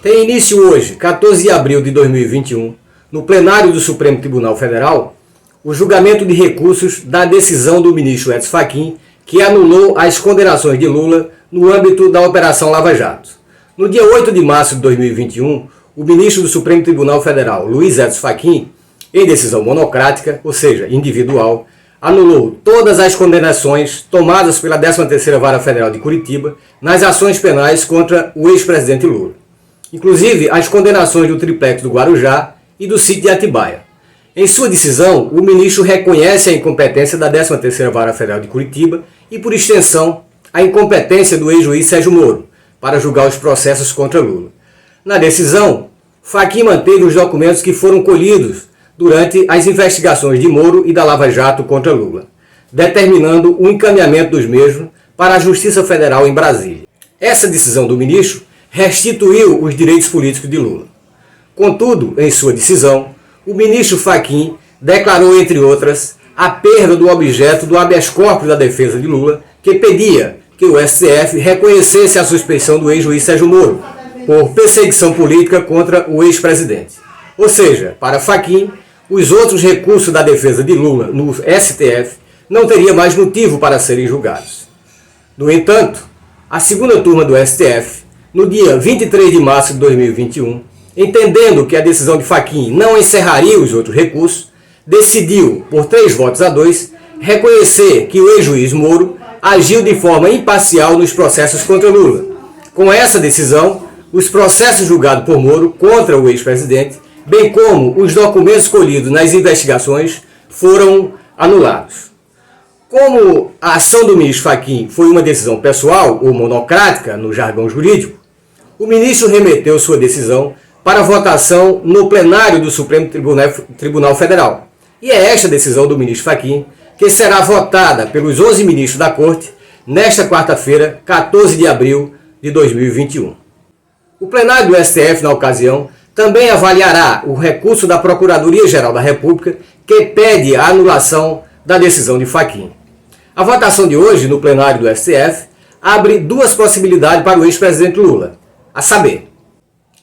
Tem início hoje, 14 de abril de 2021, no plenário do Supremo Tribunal Federal, o julgamento de recursos da decisão do ministro Edson Fachin, que anulou as condenações de Lula no âmbito da Operação Lava Jato. No dia 8 de março de 2021, o ministro do Supremo Tribunal Federal, Luiz Edson Fachin, em decisão monocrática, ou seja, individual, anulou todas as condenações tomadas pela 13ª Vara Federal de Curitiba nas ações penais contra o ex-presidente Lula, inclusive as condenações do triplex do Guarujá e do sítio de Atibaia. Em sua decisão, o ministro reconhece a incompetência da 13ª Vara Federal de Curitiba e, por extensão, a incompetência do ex-juiz Sérgio Moro para julgar os processos contra Lula. Na decisão, Fachin manteve os documentos que foram colhidos durante as investigações de Moro e da Lava Jato contra Lula, determinando o encaminhamento dos mesmos para a Justiça Federal em Brasília. Essa decisão do ministro restituiu os direitos políticos de Lula. Contudo, em sua decisão, o ministro Fachin declarou, entre outras, a perda do objeto do habeas corpus da defesa de Lula, que pedia que o STF reconhecesse a suspeição do ex-juiz Sérgio Moro por perseguição política contra o ex-presidente. Ou seja, para Fachin, os outros recursos da defesa de Lula no STF não teriam mais motivo para serem julgados. No entanto, a segunda turma do STF, no dia 23 de março de 2021, entendendo que a decisão de Fachin não encerraria os outros recursos, decidiu, por 3-2, reconhecer que o ex-juiz Moro agiu de forma imparcial nos processos contra Lula. Com essa decisão, os processos julgados por Moro contra o ex-presidente, bem como os documentos colhidos nas investigações, foram anulados. Como a ação do ministro Fachin foi uma decisão pessoal ou monocrática no jargão jurídico, o ministro remeteu sua decisão para votação no plenário do Supremo Tribunal Federal. E é esta decisão do ministro Fachin que será votada pelos 11 ministros da Corte nesta quarta-feira, 14 de abril de 2021. O plenário do STF, na ocasião, também avaliará o recurso da Procuradoria-Geral da República que pede a anulação da decisão de Fachin. A votação de hoje no plenário do STF abre duas possibilidades para o ex-presidente Lula, a saber: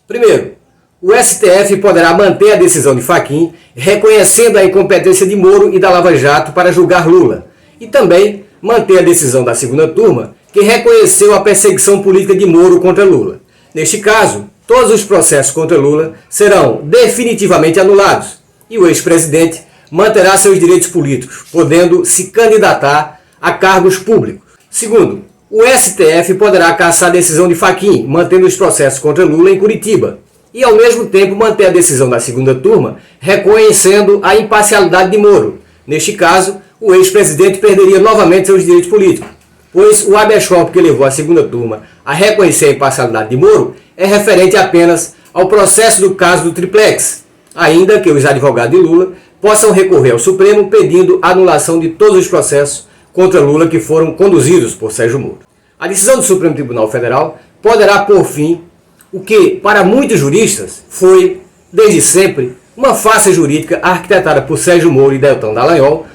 primeiro, o STF poderá manter a decisão de Fachin reconhecendo a incompetência de Moro e da Lava Jato para julgar Lula, e também manter a decisão da segunda turma que reconheceu a perseguição política de Moro contra Lula. Neste caso, todos os processos contra Lula serão definitivamente anulados e o ex-presidente manterá seus direitos políticos, podendo se candidatar a cargos públicos. Segundo, o STF poderá cassar a decisão de Fachin, mantendo os processos contra Lula em Curitiba, e ao mesmo tempo manter a decisão da segunda turma, reconhecendo a imparcialidade de Moro. Neste caso, o ex-presidente perderia novamente seus direitos políticos, pois o habeas corpus que levou a segunda turma a reconhecer a imparcialidade de Moro é referente apenas ao processo do caso do triplex, ainda que os advogados de Lula possam recorrer ao Supremo pedindo a anulação de todos os processos contra Lula que foram conduzidos por Sérgio Moro. A decisão do Supremo Tribunal Federal poderá pôr fim o que, para muitos juristas, foi, desde sempre, uma farsa jurídica arquitetada por Sérgio Moro e Deltan Dallagnol,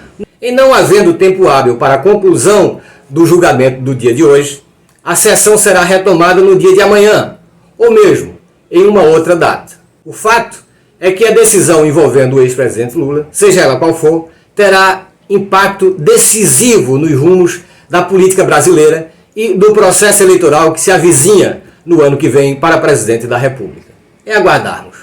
em não havendo tempo hábil para a conclusão do julgamento do dia de hoje. A sessão será retomada no dia de amanhã, ou mesmo em uma outra data. O fato é que a decisão envolvendo o ex-presidente Lula, seja ela qual for, terá impacto decisivo nos rumos da política brasileira e do processo eleitoral que se avizinha no ano que vem para presidente da República. É aguardarmos.